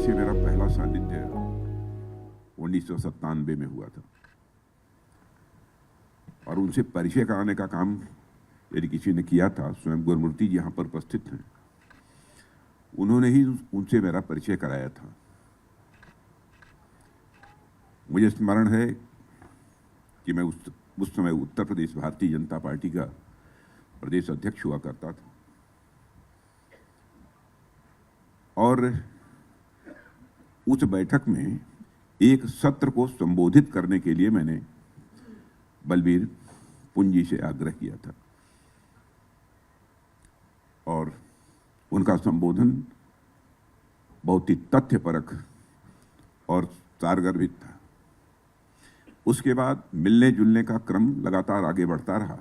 से मेरा पहला सानिध्य 1997 में हुआ था और उनसे परिचय कराने का काम यदि किसी ने किया था, स्वयं गुरुमूर्ति जी यहाँ पर उपस्थित हैं, उन्होंने ही उनसे मेरा परिचय कराया था। मुझे स्मरण है कि मैं उस समय उत्तर प्रदेश भारतीय जनता पार्टी का प्रदेश अध्यक्ष हुआ करता था और उस बैठक में एक सत्र को संबोधित करने के लिए मैंने बलबीर पुंजी से आग्रह किया था और उनका संबोधन बहुत ही तथ्यपरक और सारगर्भित था। उसके बाद मिलने जुलने का क्रम लगातार आगे बढ़ता रहा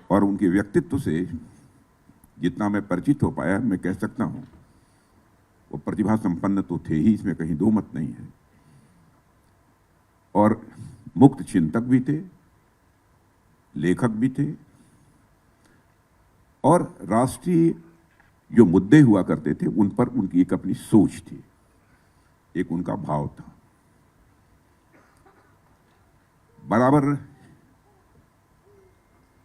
और उनके व्यक्तित्व से जितना मैं परिचित हो पाया, मैं कह सकता हूं वो प्रतिभा संपन्न तो थे ही, इसमें कहीं दो मत नहीं है, और मुक्त चिंतक भी थे, लेखक भी थे और राष्ट्रीय जो मुद्दे हुआ करते थे उन पर उनकी एक अपनी सोच थी, एक उनका भाव था। बराबर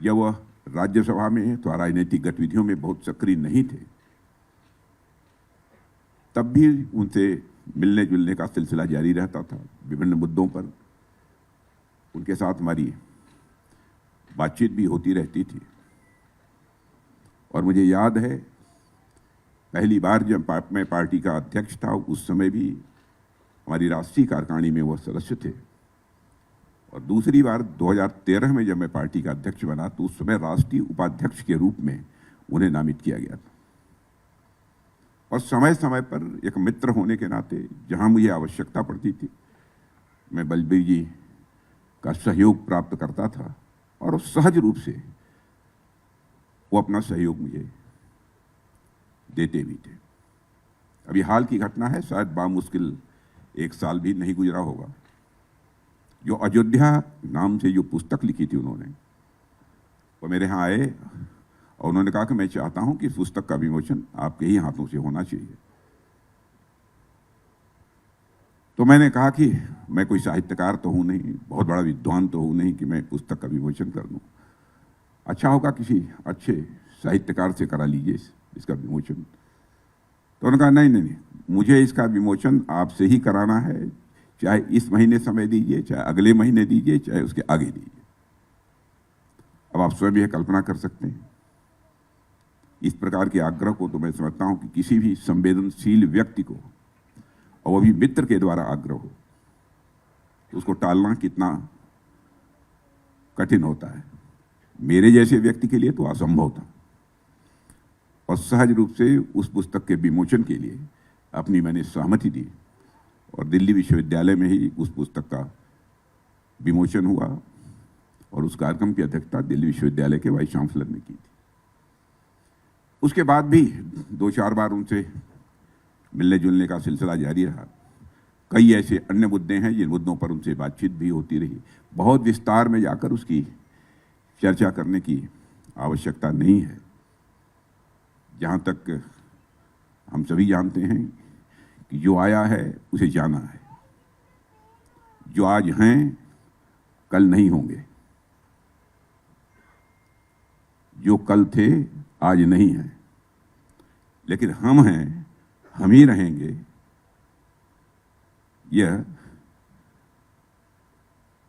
जब वह राज्यसभा में तो राजनीतिक गतिविधियों में बहुत सक्रिय नहीं थे, तब भी उनसे मिलने जुलने का सिलसिला जारी रहता था। विभिन्न मुद्दों पर उनके साथ हमारी बातचीत भी होती रहती थी और मुझे याद है पहली बार जब मैं पार्टी का अध्यक्ष था, उस समय भी हमारी राष्ट्रीय कार्यकारिणी में वह सदस्य थे और दूसरी बार 2013 में जब मैं पार्टी का अध्यक्ष बना तो उस समय राष्ट्रीय उपाध्यक्ष के रूप में उन्हें नामित किया गया था और समय समय पर एक मित्र होने के नाते जहां मुझे आवश्यकता पड़ती थी मैं बलबीर जी का सहयोग प्राप्त करता था और सहज रूप से वो अपना सहयोग मुझे देते भी थे। अभी हाल की घटना है, शायद बामुश्किल 1 साल भी नहीं गुजरा होगा, जो अयोध्या नाम से जो पुस्तक लिखी थी उन्होंने, वो मेरे यहाँ आए और उन्होंने कहा कि मैं चाहता हूं कि इस पुस्तक का विमोचन आपके ही हाथों से होना चाहिए। तो मैंने कहा कि मैं कोई साहित्यकार तो हूं नहीं, बहुत बड़ा विद्वान तो हूं नहीं कि मैं पुस्तक का विमोचन कर दूं, अच्छा होगा किसी अच्छे साहित्यकार से करा लीजिए इसका विमोचन। तो उन्होंने कहा नहीं, मुझे इसका विमोचन आपसे ही कराना है, चाहे इस महीने समय दीजिए, चाहे अगले महीने दीजिए, चाहे उसके आगे दीजिए। अब आप स्वयं यह कल्पना कर सकते हैं इस प्रकार के आग्रह को तो मैं समझता हूं कि किसी भी संवेदनशील व्यक्ति को, और वो भी मित्र के द्वारा आग्रह हो, तो उसको टालना कितना कठिन होता है। मेरे जैसे व्यक्ति के लिए तो असंभव था और सहज रूप से उस पुस्तक के विमोचन के लिए अपनी मैंने सहमति दी और दिल्ली विश्वविद्यालय में ही उस पुस्तक का विमोचन हुआ और उस कार्यक्रम की अध्यक्षता दिल्ली विश्वविद्यालय के वाइस चांसलर ने की थी। उसके बाद भी 2-4 बार उनसे मिलने जुलने का सिलसिला जारी रहा। कई ऐसे अन्य मुद्दे हैं जिन मुद्दों पर उनसे बातचीत भी होती रही। बहुत विस्तार में जाकर उसकी चर्चा करने की आवश्यकता नहीं है। जहां तक हम सभी जानते हैं कि जो आया है उसे जाना है। जो आज हैं कल नहीं होंगे, जो कल थे आज नहीं हैं, लेकिन हम हैं, हम ही रहेंगे। यह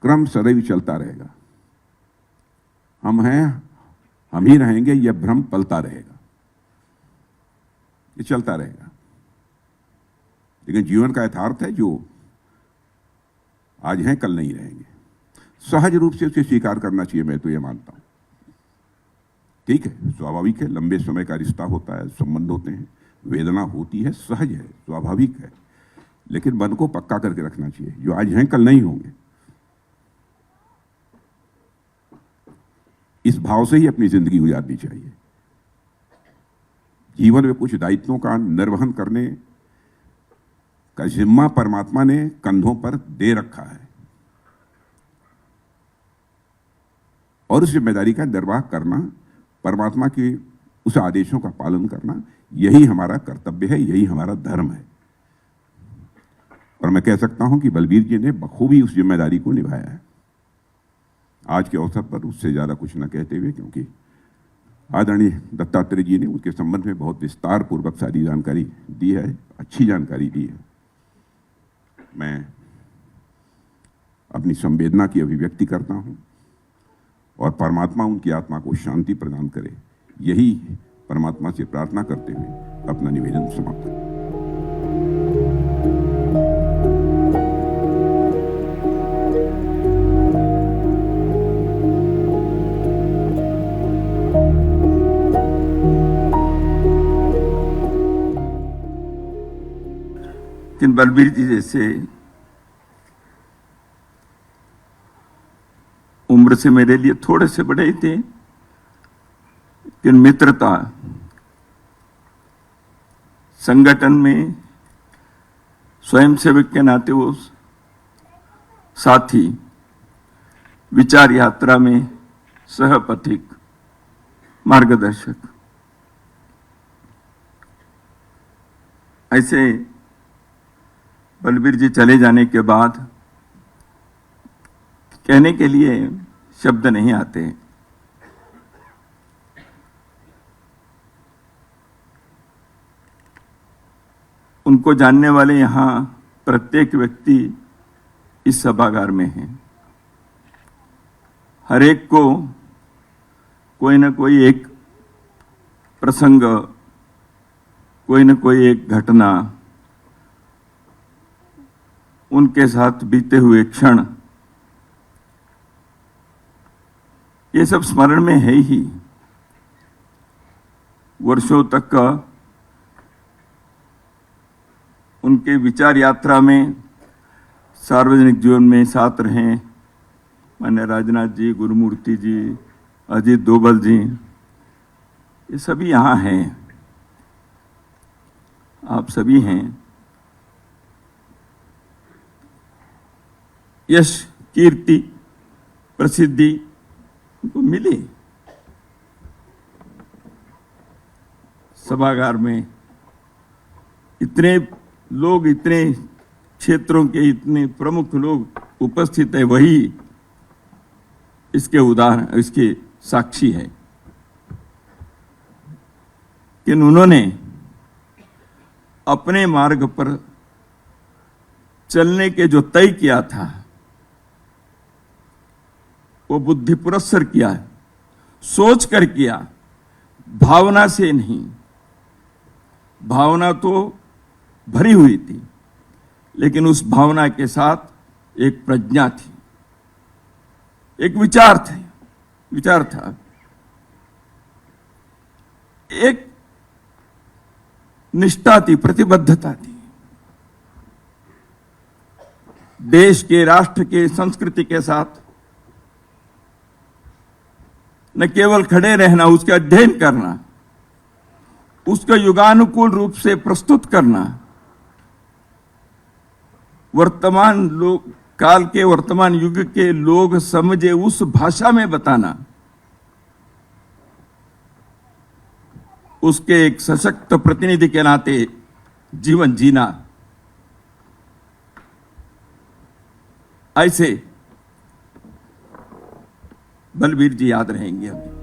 क्रम सदैव चलता रहेगा। हम हैं, हम ही रहेंगे, यह भ्रम पलता रहेगा, ये चलता रहेगा। लेकिन जीवन का यथार्थ है, जो आज हैं कल नहीं रहेंगे। सहज रूप से उसे स्वीकार करना चाहिए, मैं तो ये मानता हूं। ठीक है, स्वाभाविक है, लंबे समय का रिश्ता होता है, संबंध होते हैं, वेदना होती है, सहज है, स्वाभाविक है, लेकिन मन को पक्का करके रखना चाहिए। जो आज हैं कल नहीं होंगे, इस भाव से ही अपनी जिंदगी गुजारनी चाहिए। जीवन में कुछ दायित्वों का निर्वहन करने का जिम्मा परमात्मा ने कंधों पर दे रखा है, और उस जिम्मेदारी का निर्वाह करना, परमात्मा के उस आदेशों का पालन करना, यही हमारा कर्तव्य है, यही हमारा धर्म है। और मैं कह सकता हूं कि बलबीर जी ने बखूबी उस जिम्मेदारी को निभाया है। आज के अवसर पर उससे ज्यादा कुछ न कहते हुए, क्योंकि आदरणीय दत्तात्रेय जी ने उसके संबंध में बहुत विस्तार पूर्वक सारी जानकारी दी है, अच्छी जानकारी दी है। मैं अपनी संवेदना की अभिव्यक्ति करता हूं, और परमात्मा उनकी आत्मा को शांति प्रदान करे, यही परमात्मा से प्रार्थना करते हुए अपना निवेदन समाप्त करें। लेकिन बलबीर जी जैसे उम्र से मेरे लिए थोड़े से बड़े ही थे, लेकिन मित्रता, संगठन में स्वयंसेवक के नाते वो साथी, विचार यात्रा में सहपथिक, मार्गदर्शक, ऐसे बलबीर जी चले जाने के बाद कहने के लिए शब्द नहीं आते। उनको जानने वाले यहां प्रत्येक व्यक्ति इस सभागार में है। हर एक को कोई न कोई एक प्रसंग, कोई न कोई एक घटना, उनके साथ बीते हुए क्षण, ये सब स्मरण में है ही। वर्षों तक का उनके विचार यात्रा में, सार्वजनिक जीवन में साथ रहे माननीय राजनाथ जी, गुरुमूर्ति जी, अजीत डोभाल जी, ये सभी यहाँ हैं, आप सभी हैं। यश, कीर्ति, प्रसिद्धि उनको मिली सभागार में। इतने लोग, इतने क्षेत्रों के इतने प्रमुख लोग उपस्थित है, वही इसके उदाहरण, इसके साक्षी है कि उन्होंने अपने मार्ग पर चलने के जो तय किया था वो बुद्धि पुरस्सर किया, सोच कर किया, भावना से नहीं। भावना तो भरी हुई थी, लेकिन उस भावना के साथ एक प्रज्ञा थी, एक विचार था, एक निष्ठा थी, प्रतिबद्धता थी। देश के, राष्ट्र के, संस्कृति के साथ न केवल खड़े रहना, उसका अध्ययन करना, उसका युगानुकूल रूप से प्रस्तुत करना, वर्तमान लोग, काल के वर्तमान युग के लोग समझे उस भाषा में बताना, उसके एक सशक्त प्रतिनिधि के नाते जीवन जीना, ऐसे बलबीर जी याद रहेंगे हमें।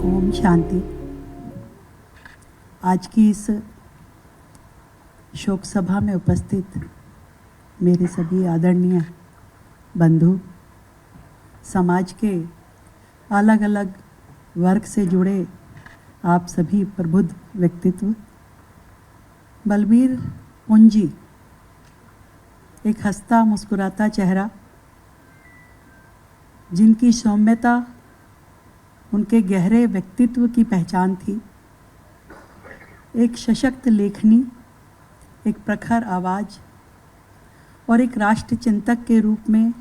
ओम शांति। आज की इस शोक सभा में उपस्थित मेरे सभी आदरणीय बंधु, समाज के अलग अलग वर्ग से जुड़े आप सभी प्रबुद्ध व्यक्तित्व, बलबीर पुंजी एक हंसता मुस्कुराता चेहरा, जिनकी सौम्यता उनके गहरे व्यक्तित्व की पहचान थी। एक सशक्त लेखनी, एक प्रखर आवाज़ और एक राष्ट्र चिंतक के रूप में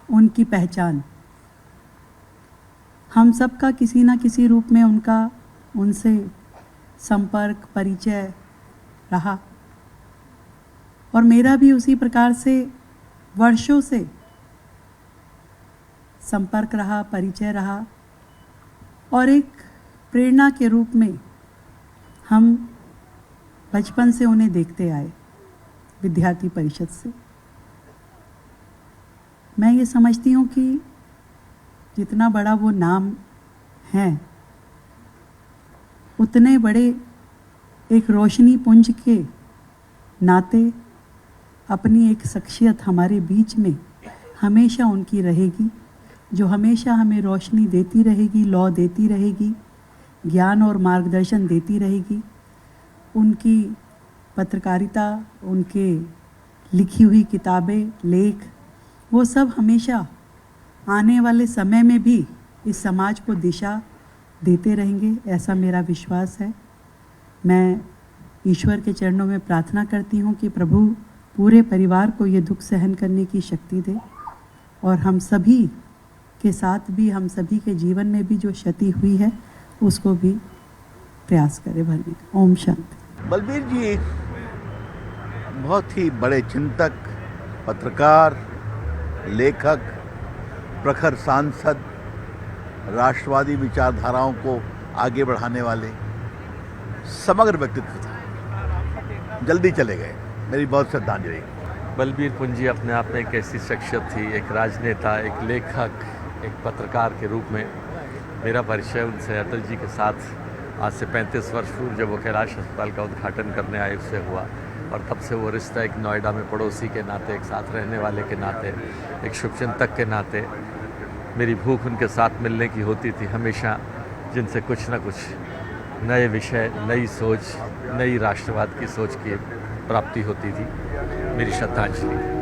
उनकी पहचान। हम सबका किसी न किसी रूप में उनसे संपर्क परिचय रहा, और मेरा भी उसी प्रकार से वर्षों से संपर्क रहा, परिचय रहा, और एक प्रेरणा के रूप में हम बचपन से उन्हें देखते आए, विद्यार्थी परिषद से। मैं ये समझती हूँ कि जितना बड़ा वो नाम है, उतने बड़े एक रोशनी पुंज के नाते अपनी एक शख्सियत हमारे बीच में हमेशा उनकी रहेगी, जो हमेशा हमें रोशनी देती रहेगी, लौ देती रहेगी, ज्ञान और मार्गदर्शन देती रहेगी। उनकी पत्रकारिता, उनके लिखी हुई किताबें, लेख, वो सब हमेशा आने वाले समय में भी इस समाज को दिशा देते रहेंगे, ऐसा मेरा विश्वास है। मैं ईश्वर के चरणों में प्रार्थना करती हूँ कि प्रभु पूरे परिवार को ये दुख सहन करने की शक्ति दे, और हम सभी के साथ भी, हम सभी के जीवन में भी जो क्षति हुई है उसको भी प्रयास करें भरने का। ओम शांति। बलबीर जी एक बहुत ही बड़े चिंतक, पत्रकार, लेखक, प्रखर सांसद, राष्ट्रवादी विचारधाराओं को आगे बढ़ाने वाले समग्र व्यक्तित्व था। जल्दी चले गए, मेरी बहुत श्रद्धांजलि। बलबीर पुंजी अपने आप में एक ऐसी शख्सियत थी, एक राजनेता, एक लेखक, एक पत्रकार के रूप में। मेरा परिचय उनसे अटल जी के साथ आज से 35 वर्ष पूर्व जब वो कैलाश अस्पताल का उद्घाटन करने आए उससे हुआ, और तब से वो रिश्ता एक नोएडा में पड़ोसी के नाते, एक साथ रहने वाले के नाते, एक शुभचिंतक के नाते मेरी भूख उनके साथ मिलने की होती थी हमेशा, जिनसे कुछ ना कुछ नए विषय, नई सोच, नई राष्ट्रवाद की सोच की प्राप्ति होती थी। मेरी श्रद्धांजलि।